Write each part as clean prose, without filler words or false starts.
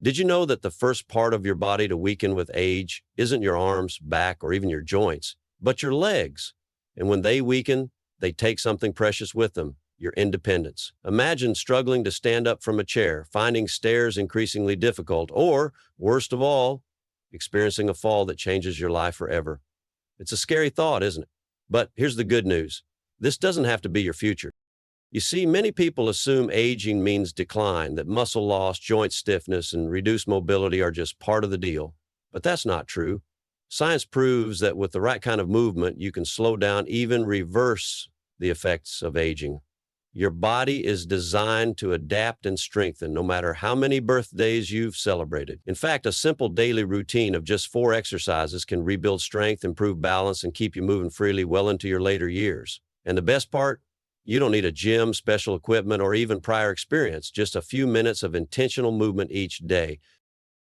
Did you know that the first part of your body to weaken with age isn't your arms, back, or even your joints, but your legs? And when they weaken, they take something precious with them, your independence. Imagine struggling to stand up from a chair, finding stairs increasingly difficult, or, worst of all, experiencing a fall that changes your life forever. It's a scary thought, isn't it? But here's the good news. This doesn't have to be your future. You see, many people assume aging means decline, that muscle loss, joint stiffness, and reduced mobility are just part of the deal. But that's not true. Science proves that with the right kind of movement, you can slow down, even reverse the effects of aging. Your body is designed to adapt and strengthen no matter how many birthdays you've celebrated. In fact, a simple daily routine of just 4 exercises can rebuild strength, improve balance, and keep you moving freely well into your later years. And the best part? You don't need a gym, special equipment, or even prior experience, just a few minutes of intentional movement each day.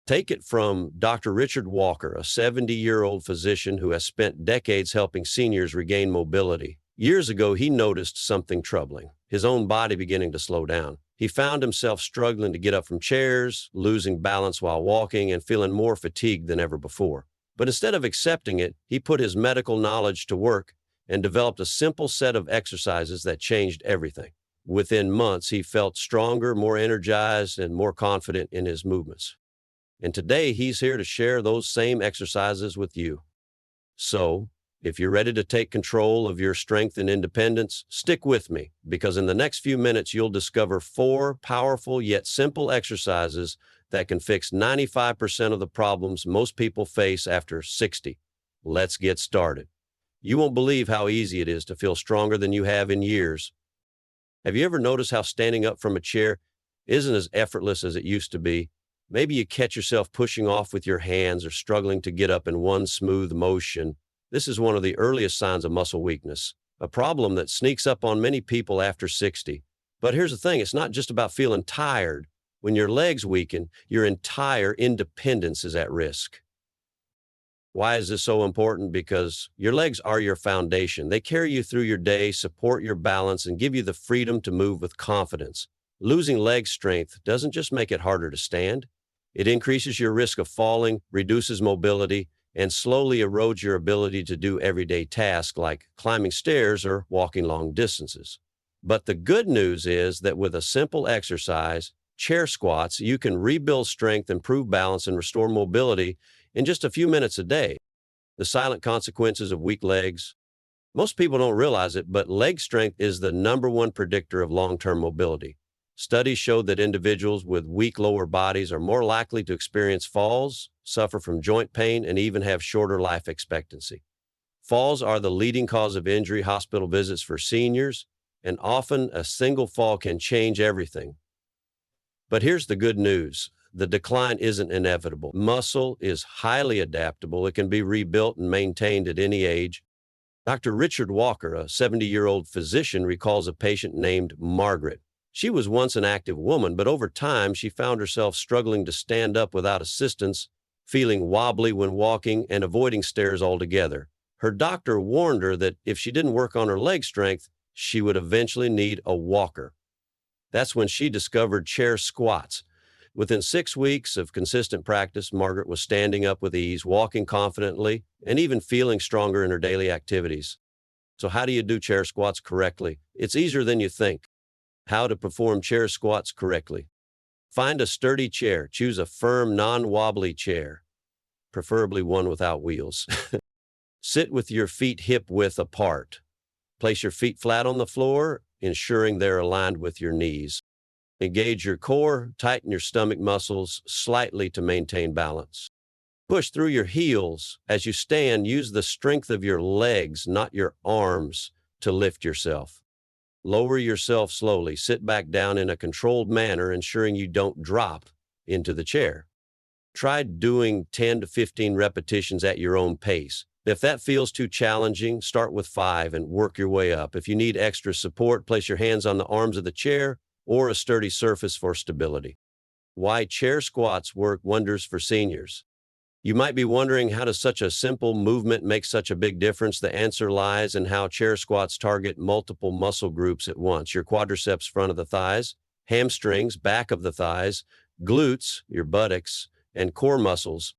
Take it from Dr. Richard Walker, a 70-year-old physician who has spent decades helping seniors regain mobility. Years ago, he noticed something troubling, his own body beginning to slow down. He found himself struggling to get up from chairs, losing balance while walking, and feeling more fatigued than ever before. But instead of accepting it, he put his medical knowledge to work and developed a simple set of exercises that changed everything. Within months, he felt stronger, more energized, and more confident in his movements. And today, he's here to share those same exercises with you. So, if you're ready to take control of your strength and independence, stick with me, because in the next few minutes, you'll discover 4 powerful yet simple exercises that can fix 95% of the problems most people face after 60. Let's get started. You won't believe how easy it is to feel stronger than you have in years. Have you ever noticed how standing up from a chair isn't as effortless as it used to be? Maybe you catch yourself pushing off with your hands or struggling to get up in one smooth motion. This is one of the earliest signs of muscle weakness, a problem that sneaks up on many people after 60. But here's the thing, it's not just about feeling tired. When your legs weaken, your entire independence is at risk. Why is this so important? Because your legs are your foundation. They carry you through your day, support your balance, and give you the freedom to move with confidence. Losing leg strength doesn't just make it harder to stand. It increases your risk of falling, reduces mobility, and slowly erodes your ability to do everyday tasks like climbing stairs or walking long distances. But the good news is that with a simple exercise, chair squats, you can rebuild strength, improve balance, and restore mobility in just a few minutes a day. The silent consequences of weak legs. Most people don't realize it, but leg strength is the #1 predictor of long-term mobility. Studies show that individuals with weak lower bodies are more likely to experience falls, suffer from joint pain, and even have shorter life expectancy. Falls are the leading cause of injury, hospital visits for seniors, and often a single fall can change everything. But here's the good news. The decline isn't inevitable. Muscle is highly adaptable. It can be rebuilt and maintained at any age. Dr. Richard Walker, a 70-year-old physician, recalls a patient named Margaret. She was once an active woman, but over time she found herself struggling to stand up without assistance, feeling wobbly when walking, and avoiding stairs altogether. Her doctor warned her that if she didn't work on her leg strength, she would eventually need a walker. That's when she discovered chair squats. Within 6 weeks of consistent practice, Margaret was standing up with ease, walking confidently, and even feeling stronger in her daily activities. So how do you do chair squats correctly? It's easier than you think. How to perform chair squats correctly. Find a sturdy chair. Choose a firm, non-wobbly chair, preferably one without wheels. Sit with your feet hip-width apart. Place your feet flat on the floor, ensuring they're aligned with your knees. Engage your core, tighten your stomach muscles slightly to maintain balance. Push through your heels. As you stand, use the strength of your legs, not your arms, to lift yourself. Lower yourself slowly. Sit back down in a controlled manner, ensuring you don't drop into the chair. Try doing 10 to 15 repetitions at your own pace. If that feels too challenging, start with 5 and work your way up. If you need extra support, place your hands on the arms of the chair or a sturdy surface for stability. Why chair squats work wonders for seniors. You might be wondering, how does such a simple movement make such a big difference? The answer lies in how chair squats target multiple muscle groups at once: your quadriceps, front of the thighs, hamstrings, back of the thighs, glutes, your buttocks, and core muscles.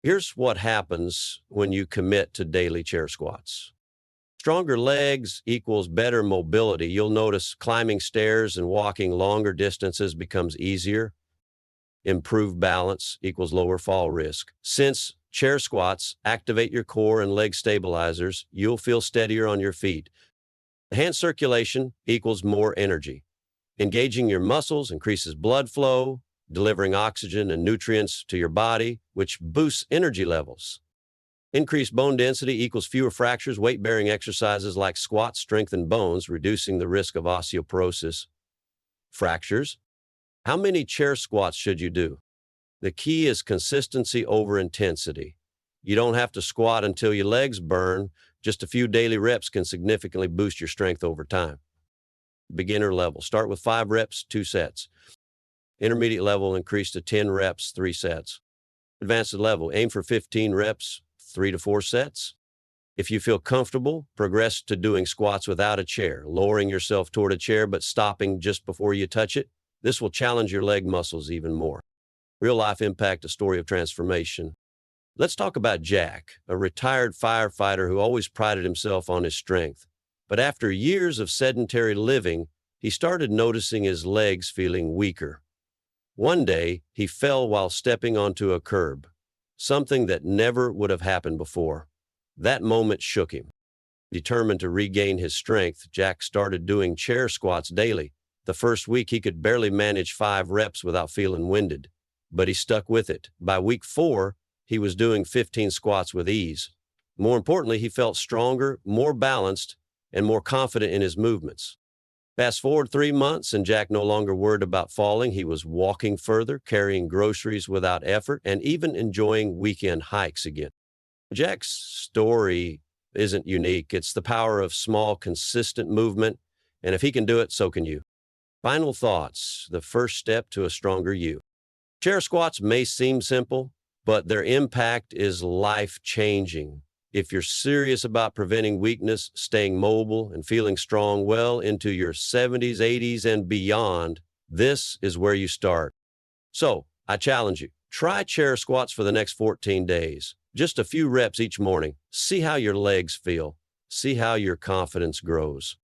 Here's what happens when you commit to daily chair squats. Stronger legs equals better mobility. You'll notice climbing stairs and walking longer distances becomes easier. Improved balance equals lower fall risk. Since chair squats activate your core and leg stabilizers, you'll feel steadier on your feet. Hand circulation equals more energy. Engaging your muscles increases blood flow, delivering oxygen and nutrients to your body, which boosts energy levels. Increased bone density equals fewer fractures. Weight-bearing exercises like squats strengthen bones, reducing the risk of osteoporosis. Fractures. How many chair squats should you do? The key is consistency over intensity. You don't have to squat until your legs burn. Just a few daily reps can significantly boost your strength over time. Beginner level. Start with 5 reps, 2 sets. Intermediate level, increase to 10 reps, 3 sets. Advanced level, aim for 15 reps, 3 to 4 sets. If you feel comfortable, progress to doing squats without a chair, lowering yourself toward a chair but stopping just before you touch it. This will challenge your leg muscles even more. Real life impact, a story of transformation. Let's talk about Jack, a retired firefighter who always prided himself on his strength. But after years of sedentary living, he started noticing his legs feeling weaker. One day, he fell while stepping onto a curb, something that never would have happened before. That moment shook him. Determined to regain his strength, Jack started doing chair squats daily. The first week, he could barely manage 5 reps without feeling winded, but he stuck with it. By week 4, he was doing 15 squats with ease. More importantly, he felt stronger, more balanced, and more confident in his movements. Fast forward 3 months, and Jack no longer worried about falling. He was walking further, carrying groceries without effort, and even enjoying weekend hikes again. Jack's story isn't unique. It's the power of small, consistent movement, and if he can do it, so can you. Final thoughts, the first step to a stronger you. Chair squats may seem simple, but their impact is life-changing. If you're serious about preventing weakness, staying mobile, and feeling strong well into your 70s, 80s, and beyond, this is where you start. So, I challenge you, try chair squats for the next 14 days. Just a few reps each morning. See how your legs feel. See how your confidence grows.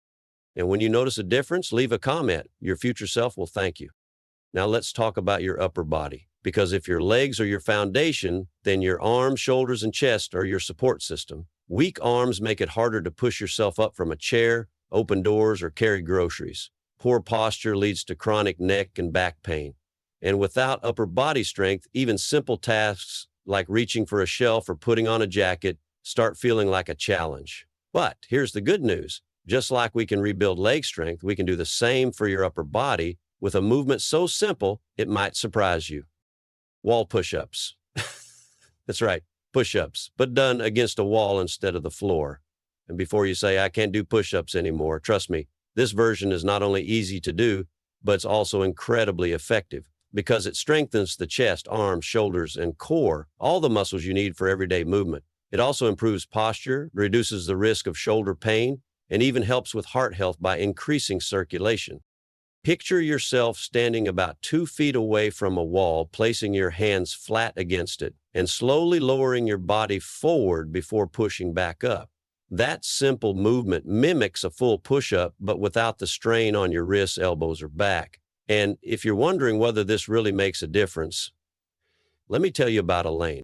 And when you notice a difference, leave a comment. Your future self will thank you. Now let's talk about your upper body. Because if your legs are your foundation, then your arms, shoulders, and chest are your support system. Weak arms make it harder to push yourself up from a chair, open doors, or carry groceries. Poor posture leads to chronic neck and back pain. And without upper body strength, even simple tasks like reaching for a shelf or putting on a jacket start feeling like a challenge. But here's the good news. Just like we can rebuild leg strength, we can do the same for your upper body with a movement so simple it might surprise you. Wall push-ups. That's right, push-ups, but done against a wall instead of the floor. And before you say, I can't do push-ups anymore, trust me, this version is not only easy to do, but it's also incredibly effective because it strengthens the chest, arms, shoulders, and core, all the muscles you need for everyday movement. It also improves posture, reduces the risk of shoulder pain, and even helps with heart health by increasing circulation. Picture yourself standing about 2 feet away from a wall, placing your hands flat against it, and slowly lowering your body forward before pushing back up. That simple movement mimics a full push-up, but without the strain on your wrists, elbows, or back. And if you're wondering whether this really makes a difference, let me tell you about Elaine.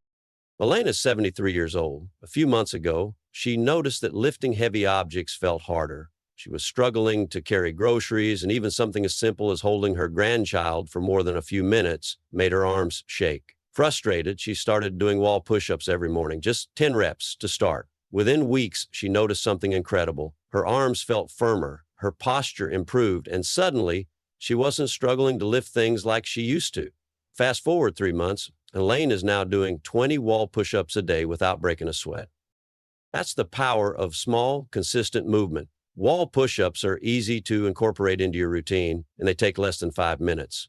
Elaine is 73 years old. A few months ago, she noticed that lifting heavy objects felt harder. She was struggling to carry groceries, and even something as simple as holding her grandchild for more than a few minutes made her arms shake. Frustrated, she started doing wall push-ups every morning, just 10 reps to start. Within weeks, she noticed something incredible. Her arms felt firmer, her posture improved, and suddenly, she wasn't struggling to lift things like she used to. Fast forward 3 months, Elaine is now doing 20 wall push-ups a day without breaking a sweat. That's the power of small, consistent movement. Wall push-ups are easy to incorporate into your routine, and they take less than 5 minutes.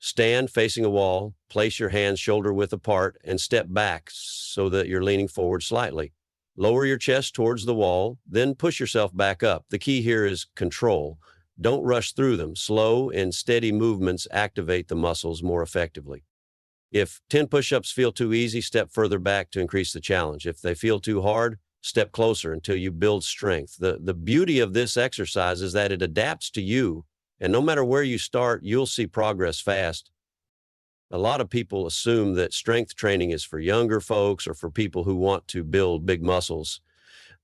Stand facing a wall, place your hands shoulder-width apart, and step back so that you're leaning forward slightly. Lower your chest towards the wall, then push yourself back up. The key here is control. Don't rush through them. Slow and steady movements activate the muscles more effectively. If 10 push-ups feel too easy, step further back to increase the challenge. If they feel too hard, step closer until you build strength. The beauty of this exercise is that it adapts to you, and no matter where you start, you'll see progress fast. A lot of people assume that strength training is for younger folks or for people who want to build big muscles,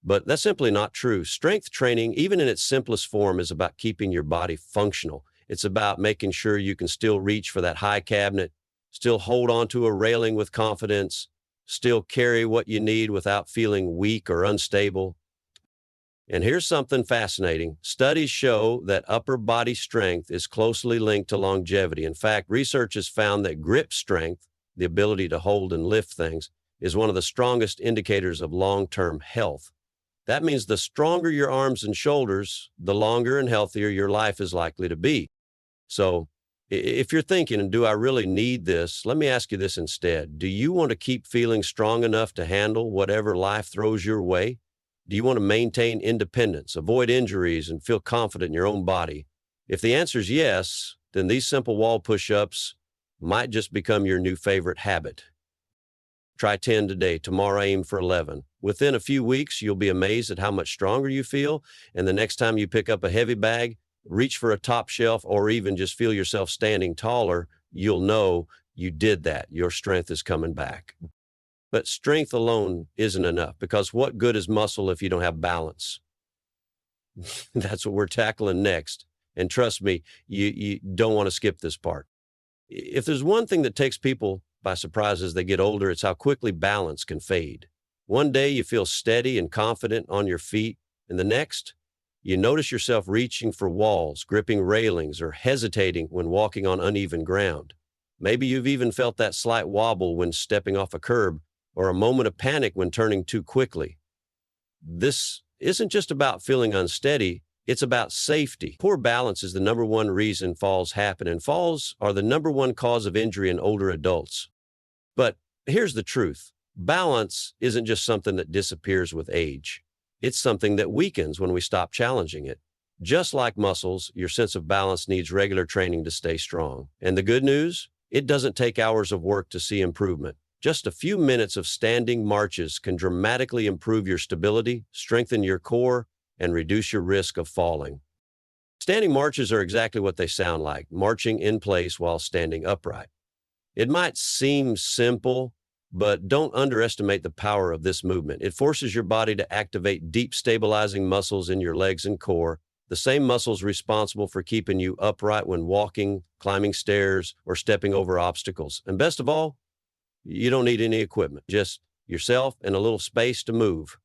but that's simply not true. Strength training, even in its simplest form, is about keeping your body functional. It's about making sure you can still reach for that high cabinet, still hold onto a railing with confidence, still carry what you need without feeling weak or unstable. And here's something fascinating. Studies show that upper body strength is closely linked to longevity. In fact, research has found that grip strength, the ability to hold and lift things, is one of the strongest indicators of long-term health. That means the stronger your arms and shoulders, the longer and healthier your life is likely to be. So, if you're thinking, do I really need this? Let me ask you this instead. Do you want to keep feeling strong enough to handle whatever life throws your way? Do you want to maintain independence, avoid injuries, and feel confident in your own body? If the answer is yes, then these simple wall push-ups might just become your new favorite habit. Try 10 today. Tomorrow, aim for 11. Within a few weeks, you'll be amazed at how much stronger you feel. And the next time you pick up a heavy bag, reach for a top shelf, or even just feel yourself standing taller, you'll know you did that. Your strength is coming back. But strength alone isn't enough, because what good is muscle if you don't have balance? That's what we're tackling next. And trust me, you don't want to skip this part. If there's one thing that takes people by surprise as they get older, it's how quickly balance can fade. One day you feel steady and confident on your feet, and the next, you notice yourself reaching for walls, gripping railings, or hesitating when walking on uneven ground. Maybe you've even felt that slight wobble when stepping off a curb, or a moment of panic when turning too quickly. This isn't just about feeling unsteady, it's about safety. Poor balance is the number one reason falls happen, and falls are the number one cause of injury in older adults. But here's the truth. Balance isn't just something that disappears with age. It's something that weakens when we stop challenging it. Just like muscles, your sense of balance needs regular training to stay strong. And the good news? It doesn't take hours of work to see improvement. Just a few minutes of standing marches can dramatically improve your stability, strengthen your core, and reduce your risk of falling. Standing marches are exactly what they sound like, marching in place while standing upright. It might seem simple, but don't underestimate the power of this movement. It forces your body to activate deep stabilizing muscles in your legs and core, the same muscles responsible for keeping you upright when walking, climbing stairs, or stepping over obstacles. And best of all, you don't need any equipment, just yourself and a little space to move.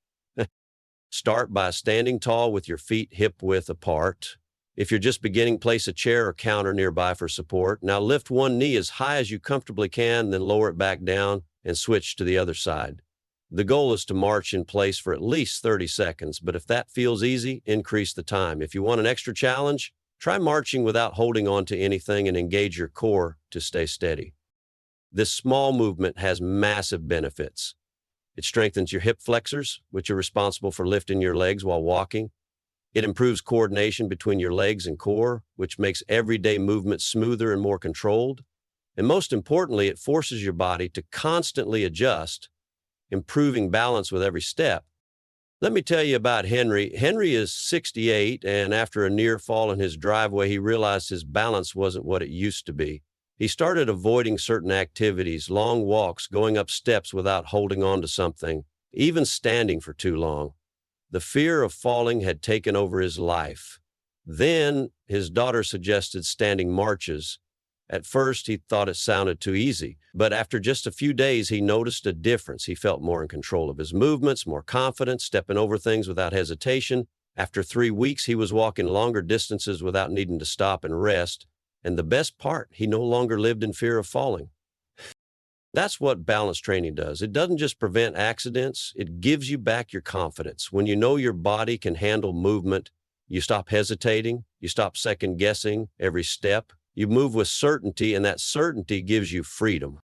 Start by standing tall with your feet hip-width apart. If you're just beginning, place a chair or counter nearby for support. Now lift one knee as high as you comfortably can, then lower it back down and switch to the other side. The goal is to march in place for at least 30 seconds, but if that feels easy, increase the time. If you want an extra challenge, try marching without holding on to anything and engage your core to stay steady. This small movement has massive benefits. It strengthens your hip flexors, which are responsible for lifting your legs while walking. It improves coordination between your legs and core, which makes everyday movement smoother and more controlled. And most importantly, it forces your body to constantly adjust, improving balance with every step. Let me tell you about Henry. Henry is 68, and after a near fall in his driveway, he realized his balance wasn't what it used to be. He started avoiding certain activities, long walks, going up steps without holding on to something, even standing for too long. The fear of falling had taken over his life. Then his daughter suggested standing marches. At first, he thought it sounded too easy, but after just a few days, he noticed a difference. He felt more in control of his movements, more confident, stepping over things without hesitation. After 3 weeks, he was walking longer distances without needing to stop and rest. And the best part, he no longer lived in fear of falling. That's what balance training does. It doesn't just prevent accidents, it gives you back your confidence. When you know your body can handle movement, you stop hesitating, you stop second guessing every step. You move with certainty, and that certainty gives you freedom.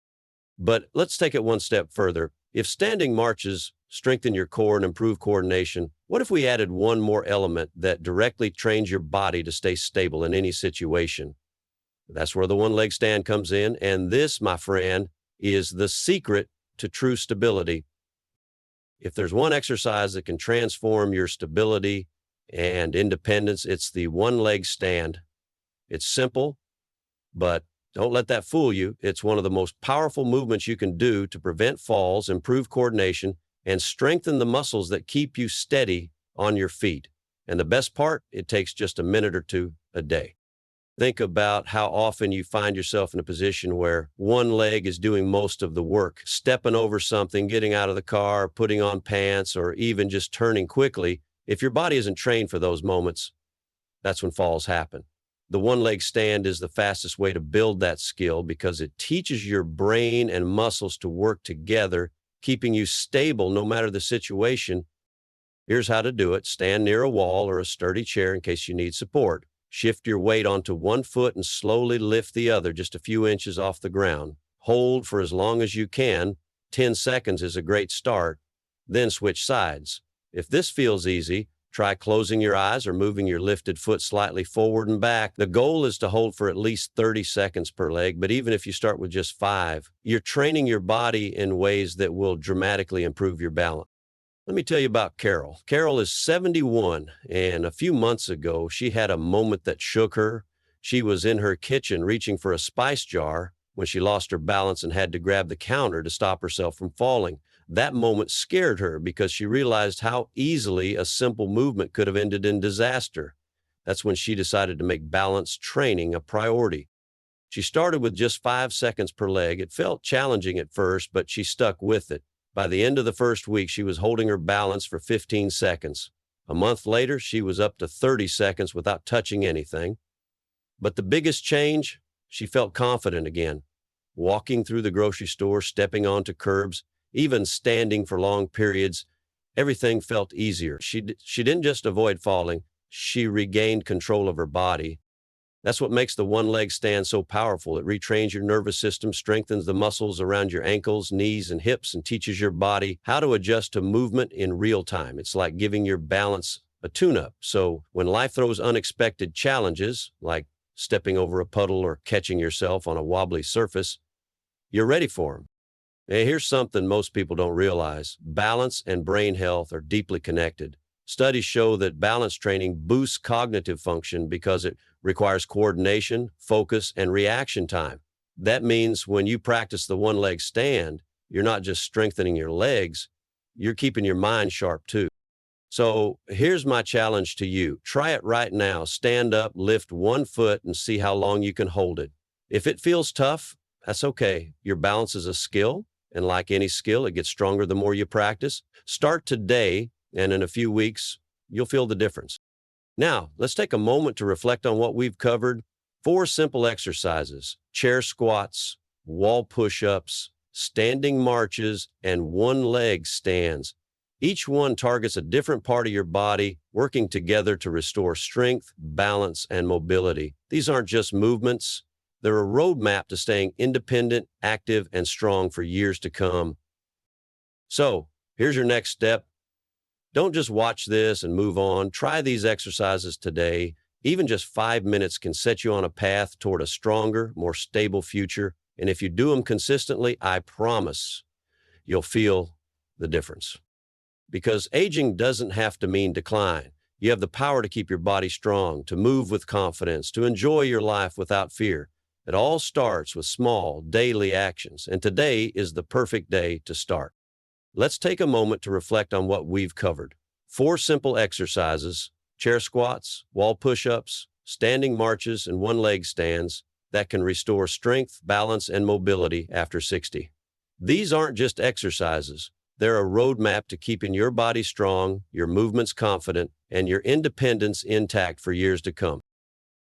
But let's take it one step further. If standing marches strengthen your core, and improve coordination. What if we added one more element that directly trains your body to stay stable in any situation? That's where the one leg stand comes in. And this, my friend, is the secret to true stability. If there's one exercise that can transform your stability and independence, it's the one leg stand. It's simple, but don't let that fool you. It's one of the most powerful movements you can do to prevent falls, improve coordination, and strengthen the muscles that keep you steady on your feet. And the best part, it takes just a minute or two a day. Think about how often you find yourself in a position where one leg is doing most of the work, stepping over something, getting out of the car, putting on pants, or even just turning quickly. If your body isn't trained for those moments, that's when falls happen. The one leg stand is the fastest way to build that skill because it teaches your brain and muscles to work together, keeping you stable no matter the situation. Here's how to do it. Stand near a wall or a sturdy chair in case you need support. Shift your weight onto one foot and slowly lift the other just a few inches off the ground. Hold for as long as you can. 10 seconds is a great start. Then switch sides. If this feels easy, try closing your eyes or moving your lifted foot slightly forward and back. The goal is to hold for at least 30 seconds per leg, but even if you start with just 5, you're training your body in ways that will dramatically improve your balance. Let me tell you about Carol. Carol is 71, and a few months ago, she had a moment that shook her. She was in her kitchen reaching for a spice jar when she lost her balance and had to grab the counter to stop herself from falling. That moment scared her because she realized how easily a simple movement could have ended in disaster. That's when she decided to make balance training a priority. She started with just 5 seconds per leg. It felt challenging at first, but she stuck with it. By the end of the first week, she was holding her balance for 15 seconds. A month later, she was up to 30 seconds without touching anything. But the biggest change, she felt confident again. Walking through the grocery store, stepping onto curbs, even standing for long periods, everything felt easier. She didn't just avoid falling, she regained control of her body. That's what makes the one leg stand so powerful. It retrains your nervous system, strengthens the muscles around your ankles, knees, and hips, and teaches your body how to adjust to movement in real time. It's like giving your balance a tune-up. So when life throws unexpected challenges, like stepping over a puddle or catching yourself on a wobbly surface, you're ready for them. And here's something most people don't realize. Balance and brain health are deeply connected. Studies show that balance training boosts cognitive function because it requires coordination, focus, and reaction time. That means when you practice the one leg stand, you're not just strengthening your legs, you're keeping your mind sharp too. So here's my challenge to you. Try it right now. Stand up, lift one foot, and see how long you can hold it. If it feels tough, that's okay. Your balance is a skill, and like any skill, it gets stronger the more you practice. Start today, and in a few weeks, you'll feel the difference. Now, let's take a moment to reflect on what we've covered. 4 simple exercises: chair squats, wall push-ups, standing marches, and one leg stands. Each one targets a different part of your body, working together to restore strength, balance, and mobility. These aren't just movements. They're a roadmap to staying independent, active, and strong for years to come. So, here's your next step. Don't just watch this and move on. Try these exercises today. Even just 5 minutes can set you on a path toward a stronger, more stable future. And if you do them consistently, I promise you'll feel the difference. Because aging doesn't have to mean decline. You have the power to keep your body strong, to move with confidence, to enjoy your life without fear. It all starts with small, daily actions, and today is the perfect day to start. Let's take a moment to reflect on what we've covered. 4 simple exercises: chair squats, wall push-ups, standing marches, and one leg stands that can restore strength, balance, and mobility after 60. These aren't just exercises. They're a roadmap to keeping your body strong, your movements confident, and your independence intact for years to come.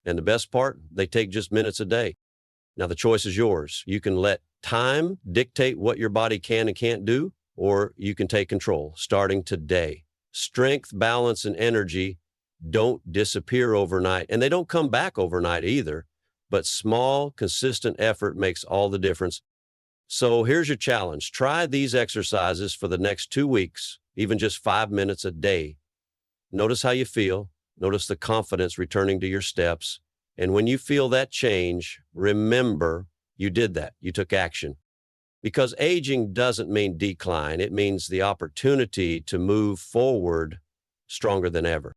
And the best part, they take just minutes a day. Now, the choice is yours. You can let time dictate what your body can and can't do, or you can take control starting today. Strength, balance, and energy don't disappear overnight, and they don't come back overnight either, but small, consistent effort makes all the difference. So here's your challenge. Try these exercises for the next 2 weeks. even just 5 minutes a day. Notice how you feel. Notice the confidence returning to your steps. And when you feel that change, remember you did that. You took action. Because aging doesn't mean decline, it means the opportunity to move forward stronger than ever.